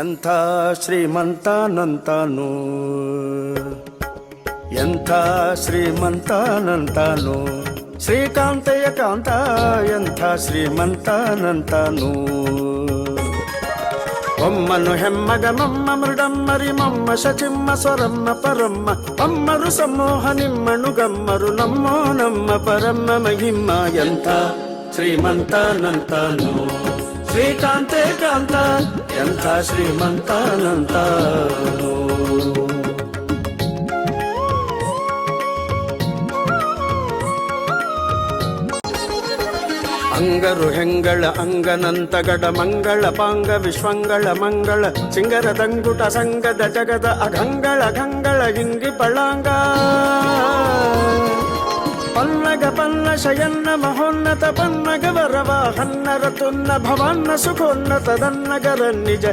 ಎಂಥ ಶ್ರೀಮಂತನಂತಾನು, ಎಂಥ ಶ್ರೀಮಂತನಂತಾನು, ಶ್ರೀಕಾಂತಯ್ಯ ಕಾಂತ ಎಂಥ ಶ್ರೀಮಂತನಂತಾನು. ಒಮ್ಮನು ಹೆಮ್ಮಗ ಮಮ್ಮ ಮೃಡಮ್ಮರಿ ಮಮ್ಮ ಶಚಿಮ್ಮ ಸ್ವರಮ್ಮ ಪರಮ್ಮ ಅಮ್ಮರು ಸಮೂಹ ನಿಮ್ಮನು ಗಮ್ಮರು ನಮ್ಮೋ ನಮ್ಮ ಪರಮ್ಮ ಮಹಿಮ್ಮ. ಎಂಥ ಶ್ರೀಮಂತನಂತಾನು, ಶ್ರೀಕಾಂತೆ ಕಾಂತ ಎಂಥ ಶ್ರೀಮಂತನಂತಾನು. ಅಂಗರು ಹೆಂಗಳ ಅಂಗನಂತಗಡ ಮಂಗಳ ಪಾಂಗ ವಿಶ್ವಂಗಳ ಮಂಗಳ ಸಿಂಗರ ದಂಗುಟ ಸಂಗದ ಜಗದ ಅಗಂಗಳ ಗಂಗಳ ಹಿಂಗಿ ಪಳಾಂಗ ಪನ್ನಗ ಪನ್ನ ಶಯನ್ನ ಮಹೋನ್ನತ ಪನ್ನಗ ವರವ ಹನ್ನರ ತುನ್ನ ಭವನ್ನ ಸುಖೋನ್ನತ ದನ್ನಗರ ನಿಜ